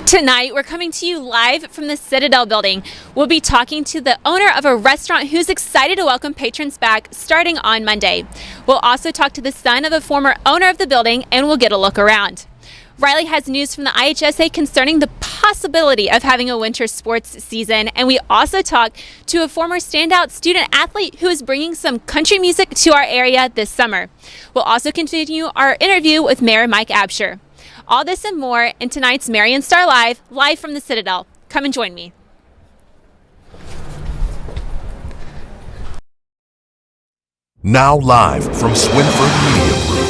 Tonight, we're coming to you live from the Citadel building. We'll be talking to the owner of a restaurant who's excited to welcome patrons back starting on Monday. We'll also talk to the son of a former owner of the building, and we'll get a look around. Riley has news from the IHSA concerning the possibility of having a winter sports season, and we also talk to a former standout student athlete who is bringing some country music to our area this summer. We'll also continue our interview with Mayor Mike Absher. All this and more in tonight's Marion Star live from the Citadel. Come and join me. Now live from Swinford Media Group.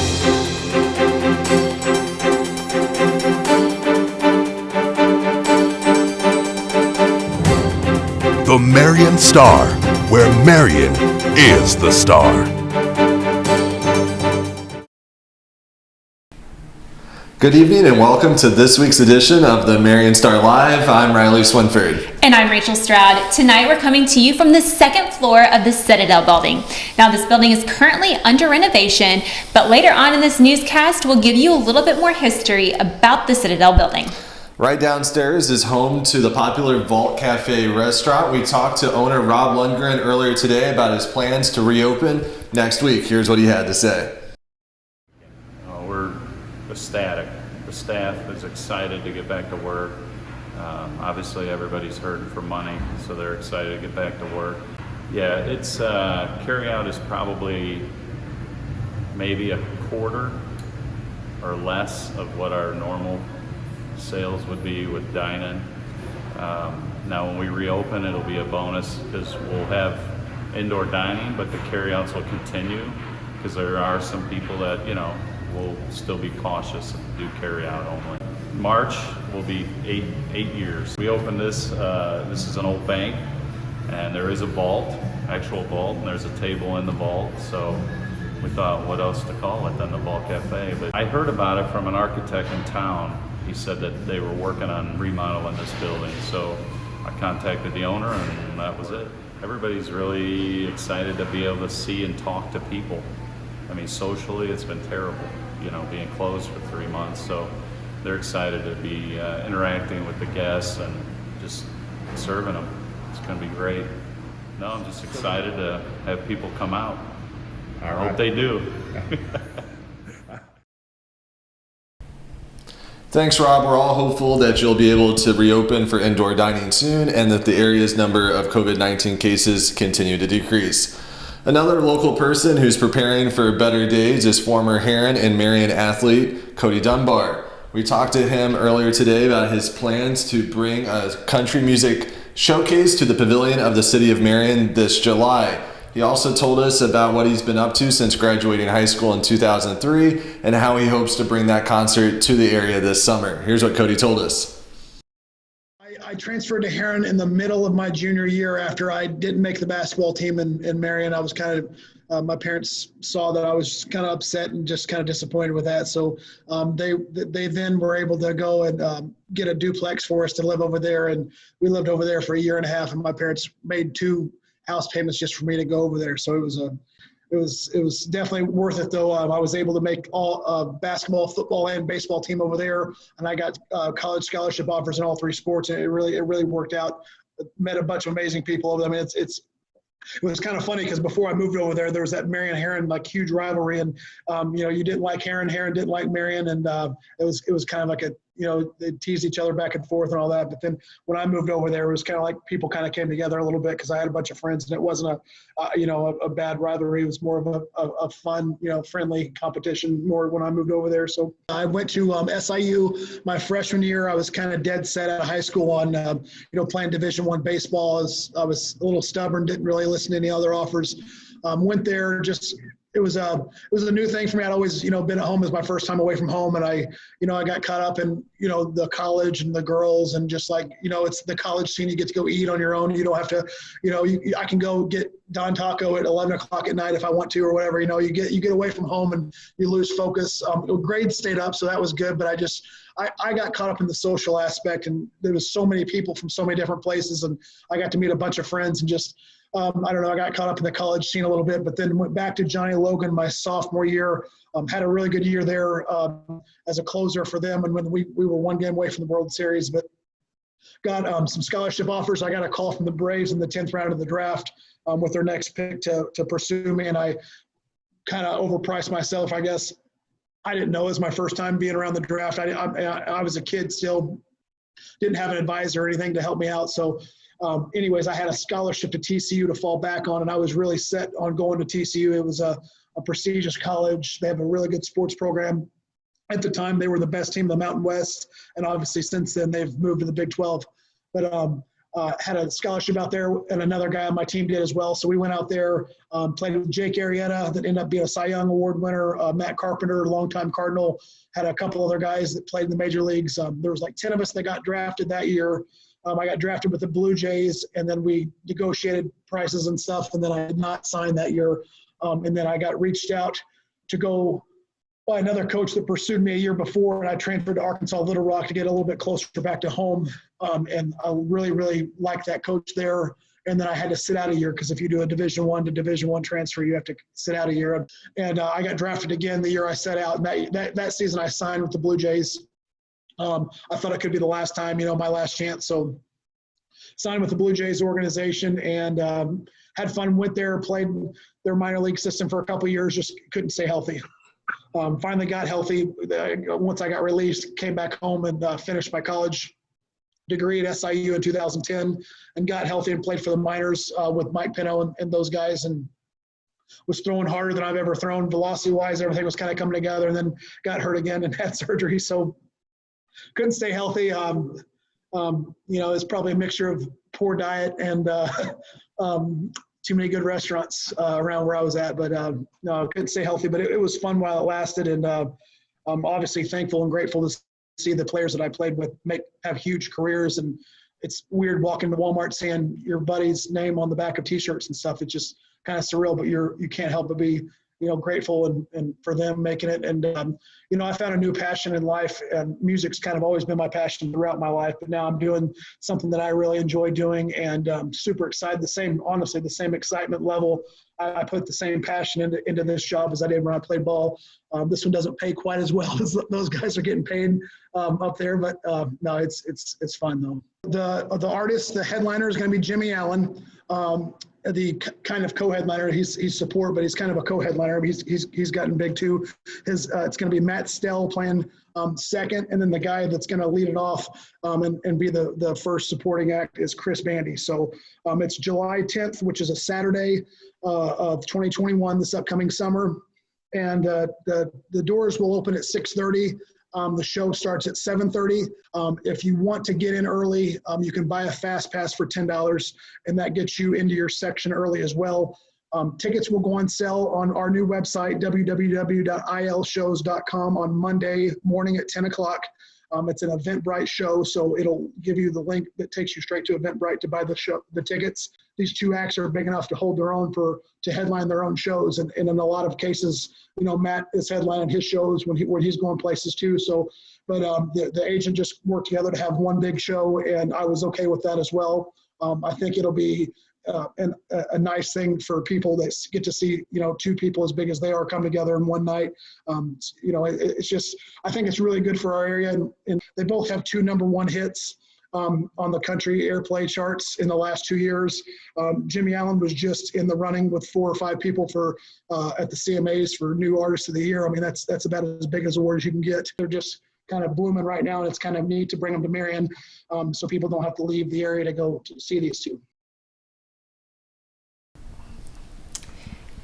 The Marion Star, where Marion is the star. Good evening and welcome to this week's edition of the Marion Star Live. I'm Riley Swinford. And I'm Rachel Stroud. Tonight we're coming to you from the second floor of the Citadel building. Now this building is currently under renovation, but later on in this newscast we'll give you a little bit more history about the Citadel building. Right downstairs is home to the popular Vault Cafe restaurant. We talked to owner Rob Lundgren earlier today about his plans to reopen next week. Here's what he had to say. We're ecstatic. The staff is excited to get back to work. Obviously everybody's hurting for money, so they're excited to get back to work. Yeah, it's carryout is probably maybe a quarter or less of what our normal sales would be with dine-in. Now when we reopen, it'll be a bonus because we'll have indoor dining, but the carryouts will continue because there are some people that, will still be cautious and do carryout only. March will be eight years. We opened this, this is an old bank, and there is a vault, actual vault, and there's a table in the vault, so we thought what else to call it than the Vault Cafe. But I heard about it from an architect in town. He said that they were working on remodeling this building, so I contacted the owner and that was it. Everybody's really excited to be able to see and talk to people. I mean, socially it's been terrible, being closed for 3 months, so they're excited to be interacting with the guests and just serving them. It's going to be great. No, I'm just excited to have people come out. I hope they do. Thanks, Rob. We're all hopeful that you'll be able to reopen for indoor dining soon and that the area's number of COVID-19 cases continue to decrease. Another local person who's preparing for better days is former Heron and Marion athlete Cody Dunbar. We talked to him earlier today about his plans to bring a country music showcase to the pavilion of the city of Marion this July. He also told us about what he's been up to since graduating high school in 2003 and how he hopes to bring that concert to the area this summer. Here's what Cody told us. I transferred to Heron in the middle of my junior year after I didn't make the basketball team in Marion. I was kind of, my parents saw that I was kind of upset and just kind of disappointed with that. So they then were able to go and get a duplex for us to live over there. And we lived over there for a year and a half, and my parents made 2 house payments just for me to go over there. So it was definitely worth it though. I was able to make all basketball, football, and baseball team over there, and I got college scholarship offers in all 3 sports, and it really worked out. Met a bunch of amazing people over there. I mean, it was kind of funny because before I moved over there was that Marion Heron huge rivalry, and you didn't like Heron didn't like Marion, and it was kind of like they teased each other back and forth and all that. But then when I moved over there, it was kind of like people kind of came together a little bit because I had a bunch of friends, and it wasn't a bad rivalry. It was more of a fun, friendly competition more when I moved over there. So I went to SIU my freshman year. I was kind of dead set out of high school on, playing Division I baseball. I was a little stubborn, didn't really listen to any other offers. Went there it was a new thing for me. I'd always, been at home as my first time away from home. And I got caught up in, the college and the girls and just it's the college scene. You get to go eat on your own. You don't have to, I can go get Don Taco at 11 o'clock at night if I want to, or whatever, you get away from home and you lose focus. Grades stayed up, so that was good. But I got caught up in the social aspect, and there was so many people from so many different places, and I got to meet a bunch of friends and just I don't know, I got caught up in the college scene a little bit, but then went back to Johnny Logan my sophomore year. Had a really good year there as a closer for them. And when we were one game away from the World Series, but got some scholarship offers. I got a call from the Braves in the 10th round of the draft with their next pick to pursue me. And I kind of overpriced myself, I guess. I didn't know it was my first time being around the draft. I was a kid still, didn't have an advisor or anything to help me out. So anyways, I had a scholarship to TCU to fall back on, and I was really set on going to TCU. It was a prestigious college. They have a really good sports program. At the time, they were the best team in the Mountain West, and obviously since then they've moved to the Big 12. But had a scholarship out there, and another guy on my team did as well. So we went out there, played with Jake Arrieta, that ended up being a Cy Young Award winner, Matt Carpenter, longtime Cardinal, had a couple other guys that played in the major leagues. There was like 10 of us that got drafted that year. I got drafted with the Blue Jays, and then we negotiated prices and stuff, and then I did not sign that year. And then I got reached out to go by another coach that pursued me a year before, and I transferred to Arkansas Little Rock to get a little bit closer back to home. And I really, really liked that coach there. And then I had to sit out a year because if you do a Division I to Division I transfer, you have to sit out a year. And I got drafted again the year I sat out. And that season I signed with the Blue Jays. I thought it could be the last time, my last chance. So signed with the Blue Jays organization and had fun, went there, played their minor league system for a couple of years, just couldn't stay healthy. Finally got healthy once I got released, came back home and finished my college degree at SIU in 2010 and got healthy and played for the minors with Mike Pino and those guys, and was throwing harder than I've ever thrown. Velocity-wise, everything was kind of coming together, and then got hurt again and had surgery. So couldn't stay healthy. It's probably a mixture of poor diet and too many good restaurants around where I was at, but no, I couldn't stay healthy, but it was fun while it lasted. And I'm obviously thankful and grateful to see the players that I played with have huge careers. And it's weird walking to Walmart seeing your buddy's name on the back of t-shirts and stuff. It's just kind of surreal, but you can't help but be, grateful and for them making it. And, I found a new passion in life, and music's kind of always been my passion throughout my life, but now I'm doing something that I really enjoy doing, and super excited. The same excitement level. I put the same passion into this job as I did when I played ball. This one doesn't pay quite as well as those guys are getting paid up there, but no, it's fun though. The artist, the headliner is going to be Jimmy Allen. The kind of co-headliner, he's support, but he's kind of a co-headliner. He's gotten big too. It's going to be Matt Stell playing second, and then the guy that's going to lead it off and be the first supporting act is Chris Bandy. So it's July 10th, which is a Saturday of 2021, this upcoming summer, and the doors will open at 6:30. The show starts at 7:30. If you want to get in early, you can buy a fast pass for $10, and that gets you into your section early as well. Tickets will go on sale on our new website, www.ilshows.com, on Monday morning at 10 o'clock. It's an Eventbrite show, so it'll give you the link that takes you straight to Eventbrite to buy the tickets. These two acts are big enough to hold their own to headline their own shows, and in a lot of cases, Matt is headlining his shows when he's going places too. So, but the agent just worked together to have one big show, and I was okay with that as well. I think it'll be a nice thing for people that get to see, two people as big as they are come together in one night. It's just, I think it's really good for our area. And they both have 2 number 1 hits on the country airplay charts in the last 2 years. Jimmy Allen was just in the running with 4 or 5 people for at the CMAs for New Artist of the Year. I mean, that's about as big as award as you can get. They're just kind of blooming right now, and it's kind of neat to bring them to Marion so people don't have to leave the area to go to see these two.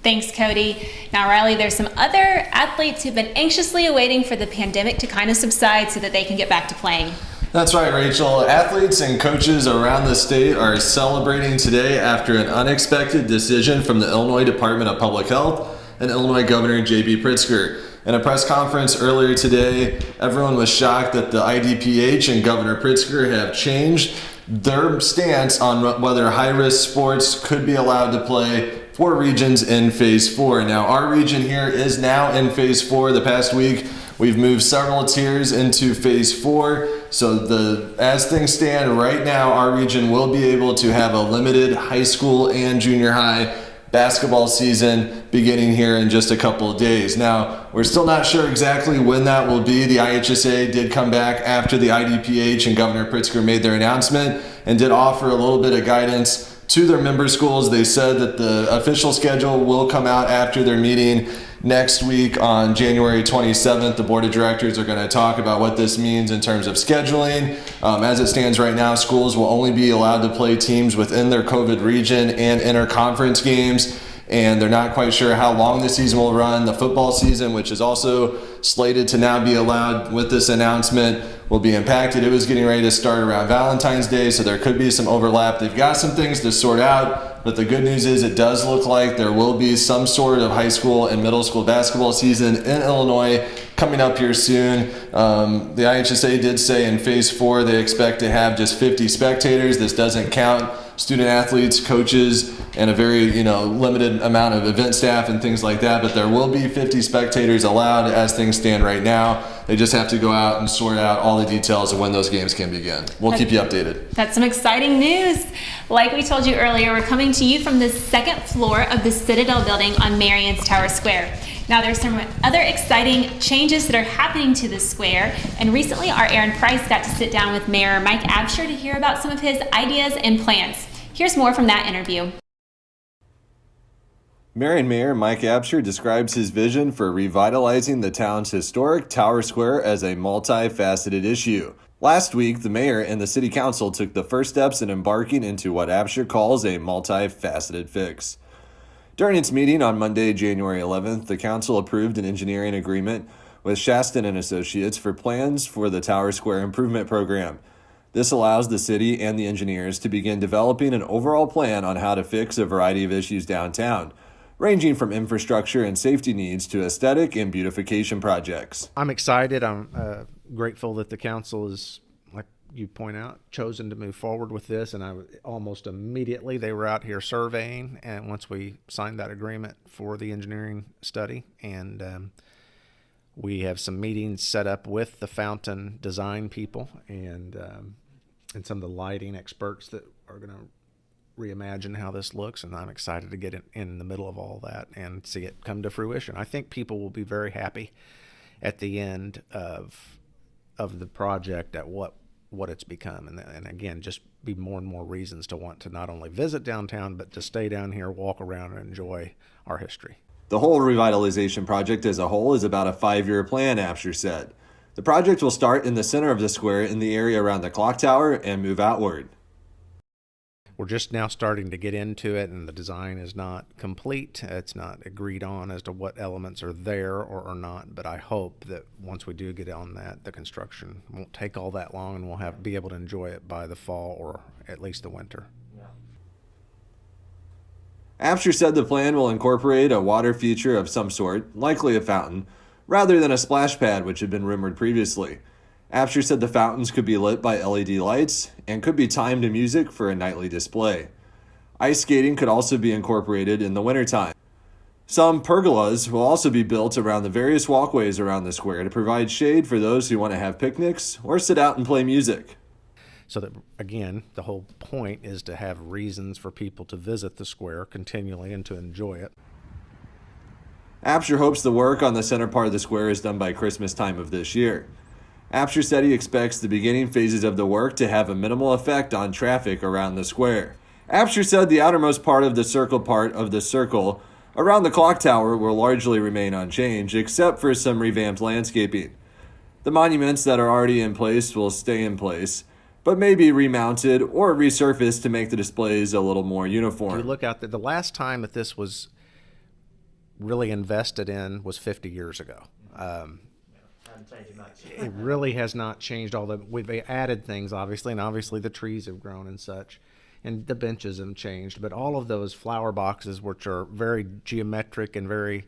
Thanks, Cody. Now, Riley, there's some other athletes who've been anxiously awaiting for the pandemic to kind of subside so that they can get back to playing. That's right, Rachel. Athletes and coaches around the state are celebrating today after an unexpected decision from the Illinois Department of Public Health and Illinois Governor J.B. Pritzker. In a press conference earlier today, everyone was shocked that the IDPH and Governor Pritzker have changed their stance on whether high-risk sports could be allowed to play for regions in Phase 4. Now, our region here is now in Phase 4. The past week, We've moved several tiers into phase 4. So as things stand right now, our region will be able to have a limited high school and junior high basketball season beginning here in just a couple of days. Now, we're still not sure exactly when that will be. The IHSA did come back after the IDPH and Governor Pritzker made their announcement and did offer a little bit of guidance to their member schools. They said that the official schedule will come out after their meeting next week on January 27th. The board of directors are going to talk about what this means in terms of scheduling. As it stands right now, schools will only be allowed to play teams within their COVID region and inter-conference games, and they're not quite sure how long the season will run. The football season, which is also slated to now be allowed with this announcement, will be impacted. It was getting ready to start around Valentine's Day, so there could be some overlap. They've got some things to sort out, but the good news is it does look like there will be some sort of high school and middle school basketball season in Illinois coming up here soon. The IHSA did say in phase 4 they expect to have just 50 spectators. This doesn't count student athletes, coaches, and a very limited amount of event staff and things like that, but there will be 50 spectators allowed as things stand right now. They just have to go out and sort out all the details of when those games can begin. We'll keep you updated. That's some exciting news. Like we told you earlier, we're coming to you from the second floor of the Citadel building on Marion's Tower Square. Now there's some other exciting changes that are happening to the square, and recently our Aaron Price got to sit down with Mayor Mike Absher to hear about some of his ideas and plans. Here's more from that interview. Marion Mayor Mike Absher describes his vision for revitalizing the town's historic Tower Square as a multifaceted issue. Last week, the mayor and the city council took the first steps in embarking into what Absher calls a multifaceted fix. During its meeting on Monday, January 11th, the council approved an engineering agreement with Shaston and Associates for plans for the Tower Square Improvement Program. This allows the city and the engineers to begin developing an overall plan on how to fix a variety of issues downtown, ranging from infrastructure and safety needs to aesthetic and beautification projects. I'm excited. I'm grateful that the council is, like you point out, chosen to move forward with this. And almost immediately they were out here surveying, and once we signed that agreement for the engineering study, and we have some meetings set up with the fountain design people and some of the lighting experts that are going to reimagine how this looks, and I'm excited to get in the middle of all that and see it come to fruition. I think people will be very happy at the end of the project at what it's become, and again, just be more and more reasons to want to not only visit downtown but to stay down here, walk around, and enjoy our history. The whole revitalization project as a whole is about a 5-year plan, Absher said. The project will start in the center of the square in the area around the clock tower and move outward. We're just now starting to get into it, and the design is not complete. It's not agreed on as to what elements are there or are not, but I hope that once we do get on that, the construction won't take all that long, and we'll be able to enjoy it by the fall or at least the winter. Absher said the plan will incorporate a water feature of some sort, likely a fountain, rather than a splash pad, which had been rumored previously. Absher said the fountains could be lit by LED lights and could be timed to music for a nightly display. Ice skating could also be incorporated in the wintertime. Some pergolas will also be built around the various walkways around the square to provide shade for those who want to have picnics or sit out and play music. So that, again, the whole point is to have reasons for people to visit the square continually and to enjoy it. Absher hopes the work on the center part of the square is done by Christmas time of this year. Absher said he expects the beginning phases of the work to have a minimal effect on traffic around the square. Absher said the outermost part of the circle around the clock tower will largely remain unchanged, except for some revamped landscaping. The monuments that are already in place will stay in place, but may be remounted or resurfaced to make the displays a little more uniform. If you look out there, the last time that this was really invested in was 50 years ago. It really has not changed. We've added things, obviously, and obviously the trees have grown and such, and the benches have changed. But all of those flower boxes, which are very geometric and very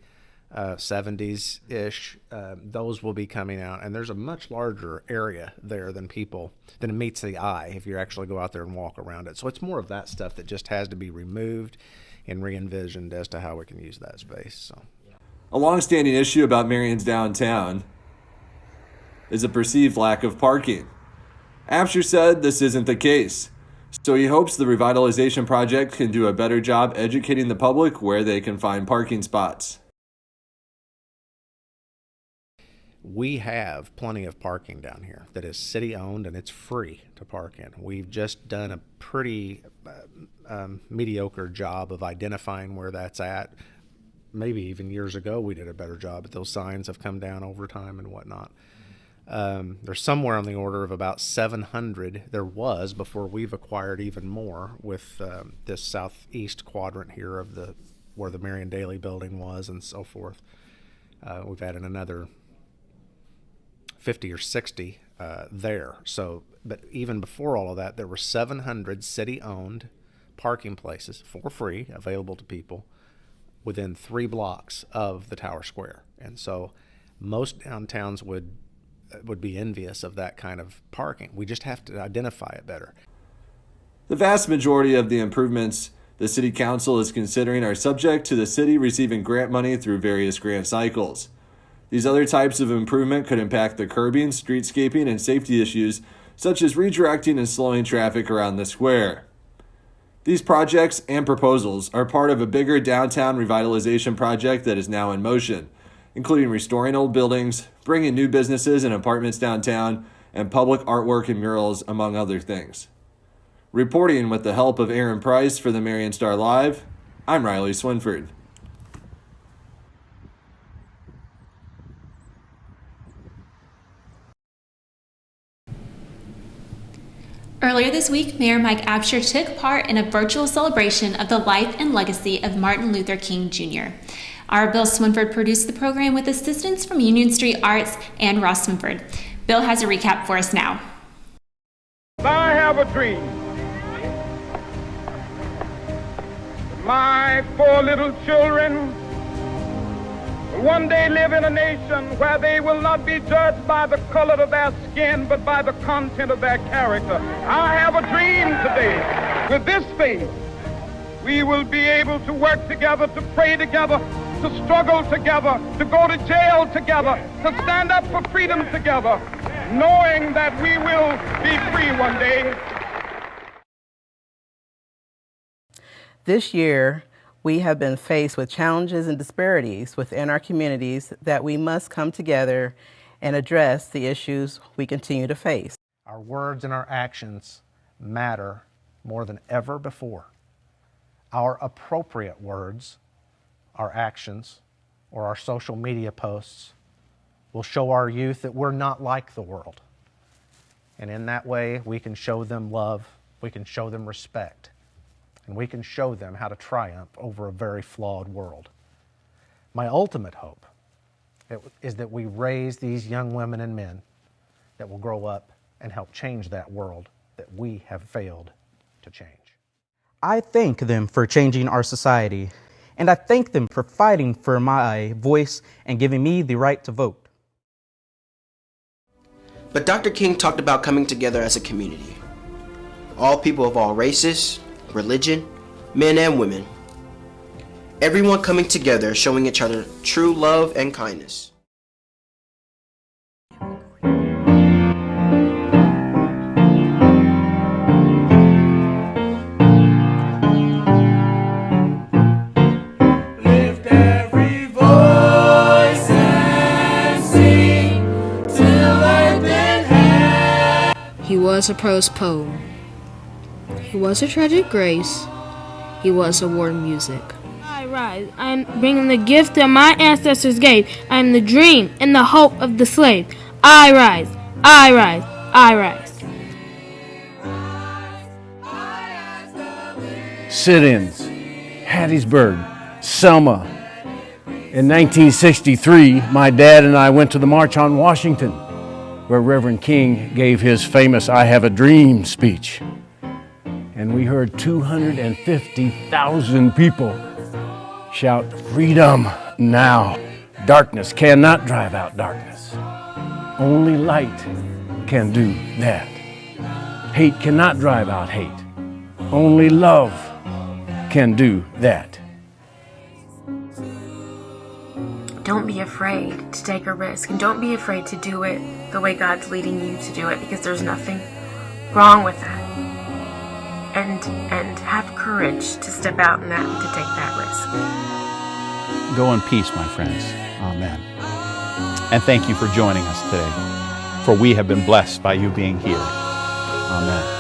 70s-ish, those will be coming out. And there's a much larger area there than it meets the eye if you actually go out there and walk around it. So it's more of that stuff that just has to be removed and re-envisioned as to how we can use that space. So, a long-standing issue about Marion's downtown is a perceived lack of parking. Absher said this isn't the case, so he hopes the revitalization project can do a better job educating the public where they can find parking spots. We have plenty of parking down here that is city owned and it's free to park in. We've just done a pretty mediocre job of identifying where that's at. Maybe even years ago we did a better job, but those signs have come down over time and whatnot. There's somewhere on the order of about 700. There was before we've acquired even more with this southeast quadrant here of where the Marion Daily building was and so forth. We've added another 50 or 60 there. So, but even before all of that, there were 700 city-owned parking places for free available to people within 3 blocks of the Tower Square. And so most downtowns would be envious of that kind of parking. We just have to identify it better. The vast majority of the improvements the City Council is considering are subject to the city receiving grant money through various grant cycles. These other types of improvement could impact the curbing, streetscaping, and safety issues, such as redirecting and slowing traffic around the square. These projects and proposals are part of a bigger downtown revitalization project that is now in motion, including restoring old buildings, bringing new businesses and apartments downtown, and public artwork and murals, among other things. Reporting with the help of Aaron Price for the Marion Star Live, I'm Riley Swinford. Earlier this week, Mayor Mike Absher took part in a virtual celebration of the life and legacy of Martin Luther King Jr. Our Bill Swinford produced the program with assistance from Union Street Arts and Ross Swinford. Bill has a recap for us now. I have a dream. My 4 little children will one day live in a nation where they will not be judged by the color of their skin, but by the content of their character. I have a dream today. With this faith, we will be able to work together, to pray together, to struggle together, to go to jail together, to stand up for freedom together, knowing that we will be free one day. This year, we have been faced with challenges and disparities within our communities that we must come together and address the issues we continue to face. Our words and our actions matter more than ever before. Our appropriate words, our actions, or our social media posts will show our youth that we're not like the world. And in that way, we can show them love, we can show them respect, and we can show them how to triumph over a very flawed world. My ultimate hope is that we raise these young women and men that will grow up and help change that world that we have failed to change. I thank them for changing our society, and I thank them for fighting for my voice and giving me the right to vote. But Dr. King talked about coming together as a community. All people of all races, religion, men and women. Everyone coming together, showing each other true love and kindness. Lift every voice and sing till earth and heaven. He was a prose poem. He was a tragic grace. He was a war music. I rise. I am bringing the gift that my ancestors gave. I am the dream and the hope of the slave. I rise. I rise. I rise. Sit-ins, Hattiesburg, Selma. In 1963, my dad and I went to the March on Washington, where Reverend King gave his famous I Have a Dream speech. And we heard 250,000 people shout, "Freedom now." Darkness cannot drive out darkness. Only light can do that. Hate cannot drive out hate. Only love can do that. don't be afraid to take a risk, and don't be afraid to do it the way God's leading you to do it, because there's nothing wrong with that. And have courage to step out in that and to take that risk. Go in peace, my friends. Amen. And thank you for joining us today, for we have been blessed by you being here. Amen.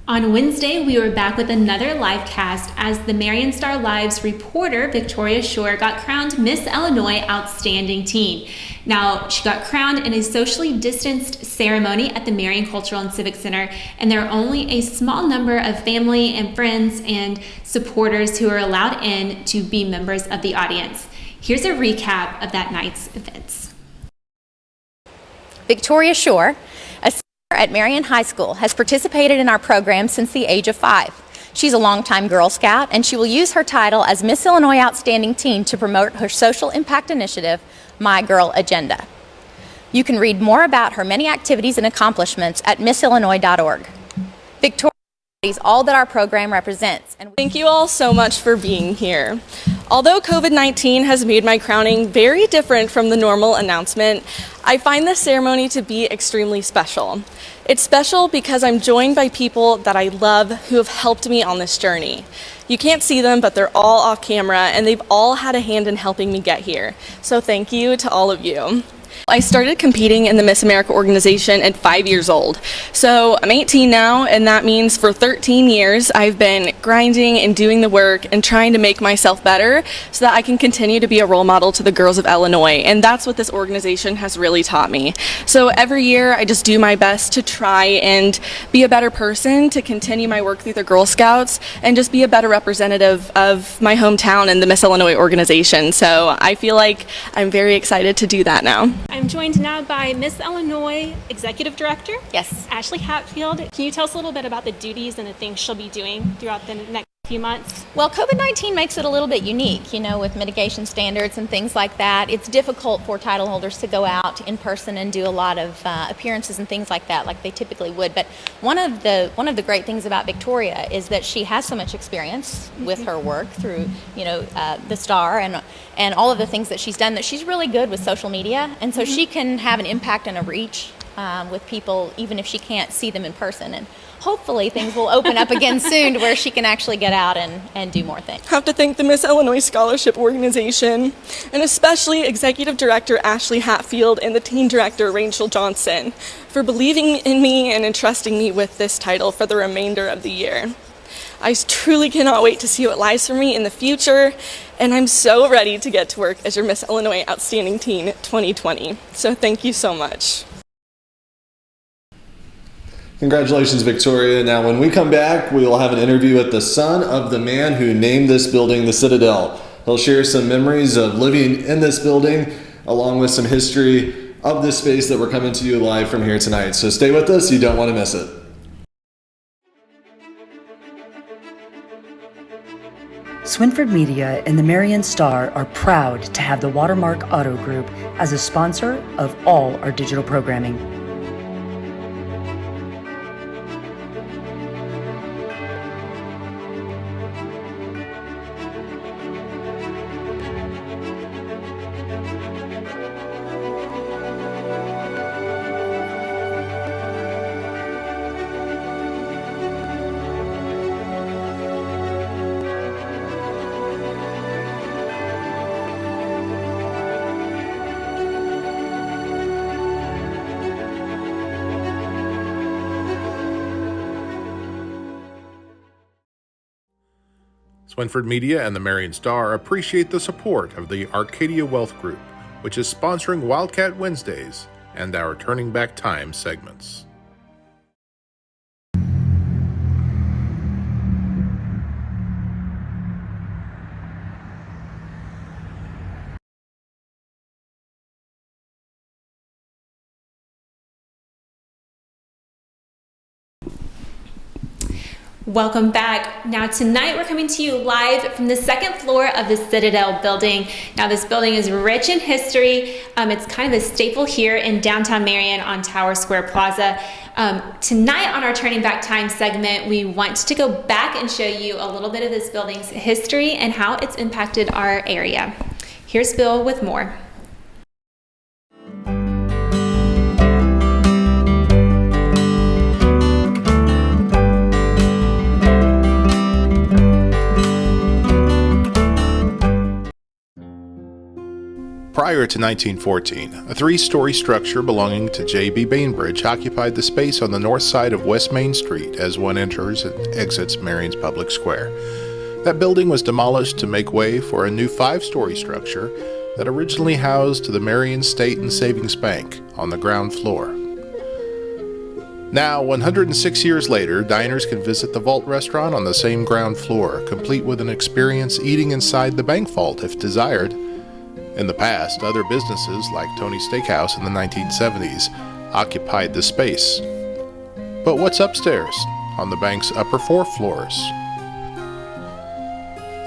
On Wednesday, we were back with another live cast as the Marion Star Live's reporter, Victoria Shore, got crowned Miss Illinois Outstanding Teen. Now, she got crowned in a socially distanced ceremony at the Marion Cultural and Civic Center, and there are only a small number of family and friends and supporters who are allowed in to be members of the audience. Here's a recap of that night's events. Victoria Shore, a senior at Marion High School, has participated in our program since the age of 5. She's a longtime Girl Scout, and she will use her title as Miss Illinois Outstanding Teen to promote her social impact initiative, My Girl Agenda. You can read more about her many activities and accomplishments at missillinois.org. Victoria is all that our program represents. And thank you all so much for being here. Although COVID-19 has made my crowning very different from the normal announcement, I find this ceremony to be extremely special. It's special because I'm joined by people that I love who have helped me on this journey. You can't see them, but they're all off camera, and they've all had a hand in helping me get here. So thank you to all of you. I started competing in the Miss America organization at 5 years old. So I'm 18 now, and that means for 13 years I've been grinding and doing the work and trying to make myself better so that I can continue to be a role model to the girls of Illinois. And that's what this organization has really taught me. So every year I just do my best to try and be a better person, to continue my work through the Girl Scouts, and just be a better representative of my hometown and the Miss Illinois organization. So I feel like I'm very excited to do that now. I'm joined now by Miss Illinois Executive Director, yes, Ashley Hatfield. Can you tell us a little bit about the duties and the things she'll be doing throughout the next few months? Well, COVID-19 makes it a little bit unique, with mitigation standards and things like that. It's difficult for title holders to go out in person and do a lot of appearances and things like that, like they typically would. But one of the great things about Victoria is that she has so much experience with her work through, the Star and all of the things that she's done, that she's really good with social media, and so she can have an impact and a reach with people, even if she can't see them in person. And hopefully things will open up again soon to where she can actually get out and do more things. I have to thank the Miss Illinois Scholarship Organization, and especially Executive Director Ashley Hatfield and the Teen Director Rachel Johnson for believing in me and entrusting me with this title for the remainder of the year. I truly cannot wait to see what lies for me in the future, and I'm so ready to get to work as your Miss Illinois Outstanding Teen 2020. So thank you so much. Congratulations, Victoria. Now, when we come back, we will have an interview with the son of the man who named this building the Citadel. He'll share some memories of living in this building, along with some history of this space that we're coming to you live from here tonight. So stay with us, you don't want to miss it. Swinford Media and the Marion Star are proud to have the Watermark Auto Group as a sponsor of all our digital programming. Swinford Media and the Marion Star appreciate the support of the Arcadia Wealth Group, which is sponsoring Wildcat Wednesdays and our Turning Back Time segments. Welcome back. Now tonight we're coming to you live from the second floor of the Citadel building. Now this building is rich in history. It's kind of a staple here in downtown Marion on Tower Square Plaza. Tonight on our Turning Back Time segment, we want to go back and show you a little bit of this building's history and how it's impacted our area. Here's Bill with more. Prior to 1914, a three-story structure belonging to J.B. Bainbridge occupied the space on the north side of West Main Street as one enters and exits Marion's Public Square. That building was demolished to make way for a new five-story structure that originally housed the Marion State and Savings Bank on the ground floor. Now, 106 years later, diners can visit the Vault restaurant on the same ground floor, complete with an experience eating inside the bank vault if desired. In the past, other businesses like Tony's Steakhouse in the 1970s occupied the space. But what's upstairs, on the bank's upper four floors?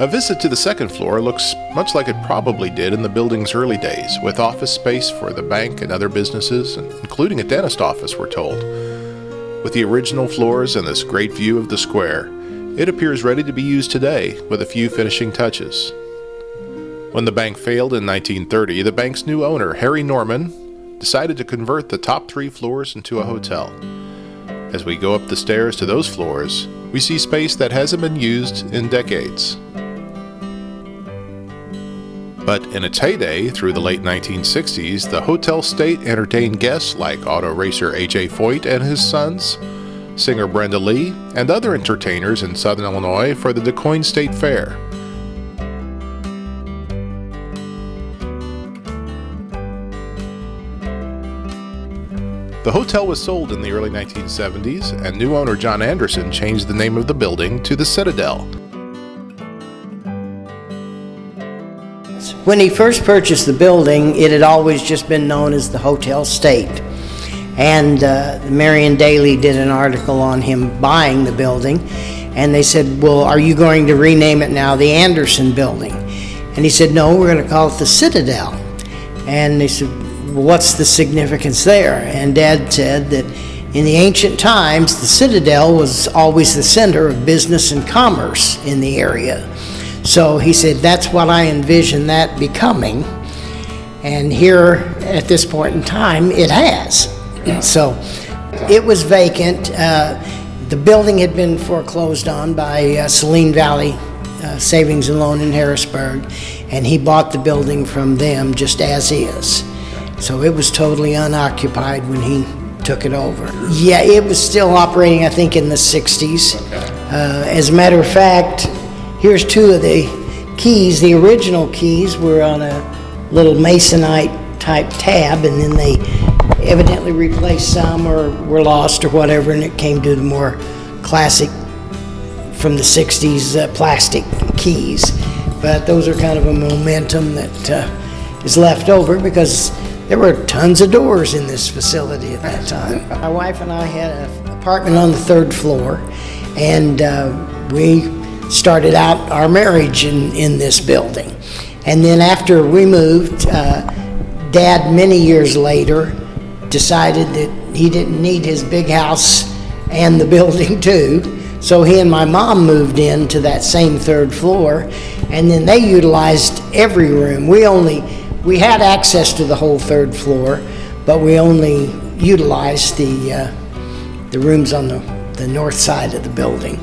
A visit to the second floor looks much like it probably did in the building's early days, with office space for the bank and other businesses, including a dentist office, we're told. With the original floors and this great view of the square, it appears ready to be used today with a few finishing touches. When the bank failed in 1930, the bank's new owner, Harry Norman, decided to convert the top three floors into a hotel. As we go up the stairs to those floors, we see space that hasn't been used in decades. But in its heyday, through the late 1960s, the Hotel State entertained guests like auto racer A.J. Foyt and his sons, singer Brenda Lee, and other entertainers in Southern Illinois for the DuQuoin State Fair. The hotel was sold in the early 1970s, and new owner John Anderson changed the name of the building to the Citadel. When he first purchased the building, it had always just been known as the Hotel State. And the Marion Daily did an article on him buying the building, and they said, well, are you going to rename it now the Anderson Building? And he said, no, we're going to call it the Citadel. And they said, what's the significance there? And Dad said that in the ancient times, the Citadel was always the center of business and commerce in the area. So he said, that's what I envision that becoming. And here, at this point in time, it has. So it was vacant. The building had been foreclosed on by Saline Valley Savings and Loan in Harrisburg, and he bought the building from them just as is. So it was totally unoccupied when he took it over. Yeah, it was still operating, I think, in the 60s. As a matter of fact, here's two of the keys. The original keys were on a little masonite type tab, and then they evidently replaced some or were lost or whatever, and it came to the more classic from the 60s plastic keys. But those are kind of a momentum that is left over because there were tons of doors in this facility at that time. My wife and I had an apartment on the third floor, and we started out our marriage in this building. And then after we moved, Dad, many years later, decided that he didn't need his big house and the building too. So he and my mom moved into that same third floor, and then they utilized every room. We had access to the whole third floor, but we only utilized the rooms on the north side of the building.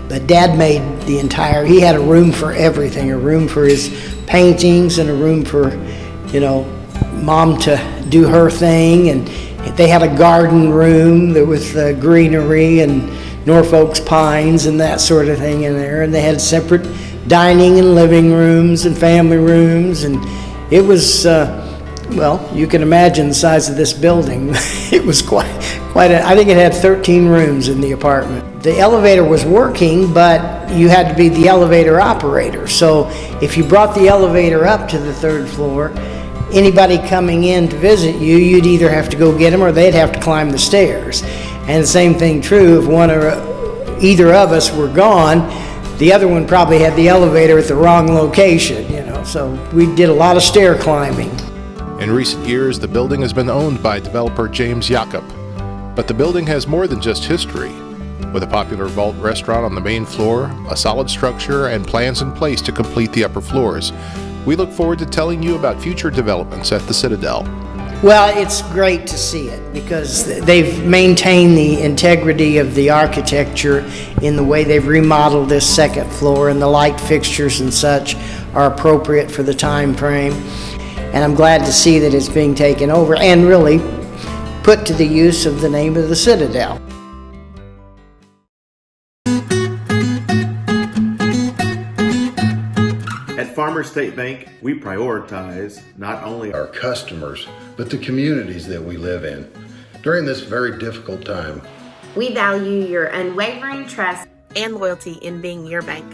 But Dad made he had a room for everything, a room for his paintings and a room for, Mom to do her thing. And they had a garden room that with greenery and Norfolk's pines and that sort of thing in there. And they had separate dining and living rooms and family rooms, and it was, you can imagine the size of this building. It was I think it had 13 rooms in the apartment. The elevator was working, but you had to be the elevator operator. So if you brought the elevator up to the third floor, anybody coming in to visit you, you'd either have to go get them or they'd have to climb the stairs. And the same thing true if either of us were gone, the other one probably had the elevator at the wrong location, you know, so we did a lot of stair climbing. In recent years, the building has been owned by developer James Jakob. But the building has more than just history. With a popular vault restaurant on the main floor, a solid structure, and plans in place to complete the upper floors, we look forward to telling you about future developments at the Citadel. Well, it's great to see it because they've maintained the integrity of the architecture in the way they've remodeled this second floor, and the light fixtures and such are appropriate for the time frame. And I'm glad to see that it's being taken over and really put to the use of the name of the Citadel. At Farmers State Bank, we prioritize not only our customers, but the communities that we live in during this very difficult time. We value your unwavering trust and loyalty in being your bank.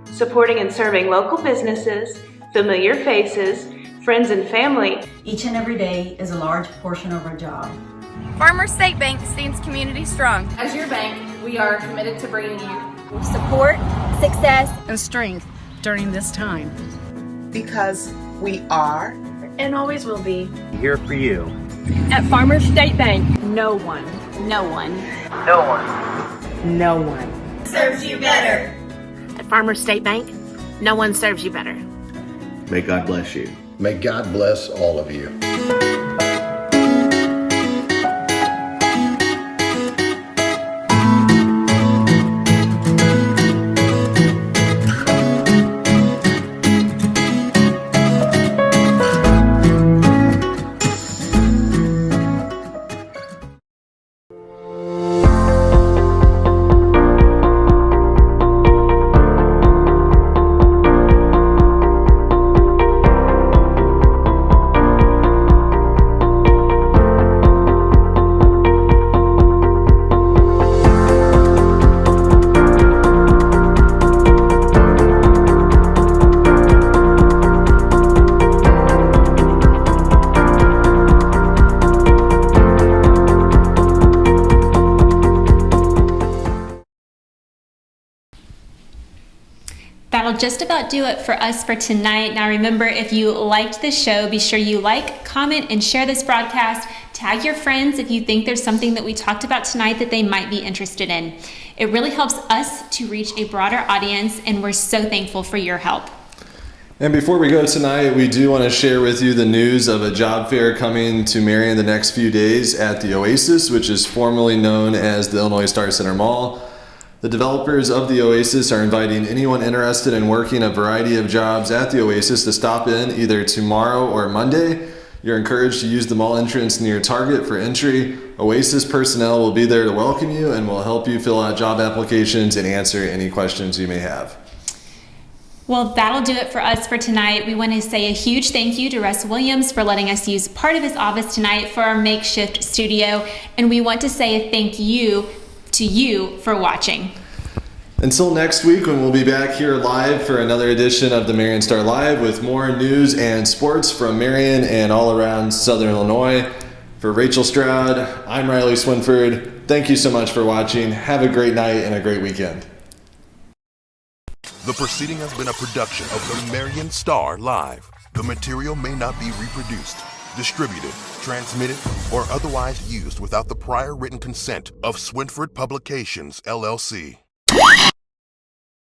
Supporting and serving local businesses, familiar faces, friends and family. Each and every day is a large portion of our job. Farmers State Bank stands community strong. As your bank, we are committed to bringing you support, success, and strength during this time. Because we are and always will be here for you. At Farmers State Bank, no one serves you better. At Farmers State Bank, no one serves you better. May God bless you. May God bless all of you. That'll just about do it for us for tonight. Now remember, if you liked the show, be sure you like, comment, and share this broadcast. Tag your friends if you think there's something that we talked about tonight that they might be interested in. It really helps us to reach a broader audience, and we're so thankful for your help. And before we go tonight, we do want to share with you the news of a job fair coming to Marion the next few days at the Oasis, which is formerly known as the Illinois Star Center Mall. The developers of the Oasis are inviting anyone interested in working a variety of jobs at the Oasis to stop in either tomorrow or Monday. You're encouraged to use the mall entrance near Target for entry. Oasis personnel will be there to welcome you and will help you fill out job applications and answer any questions you may have. Well, that'll do it for us for tonight. We want to say a huge thank you to Russ Williams for letting us use part of his office tonight for our makeshift studio. And we want to say a thank you to you for watching. Until next week, when we'll be back here live for another edition of the Marion Star Live with more news and sports from Marion and all around Southern Illinois. For Rachel Stroud, I'm Riley Swinford. Thank you so much for watching. Have a great night and a great weekend. The proceeding has been a production of the Marion Star Live. The material may not be reproduced, distributed, transmitted, or otherwise used without the prior written consent of Swinford Publications, LLC.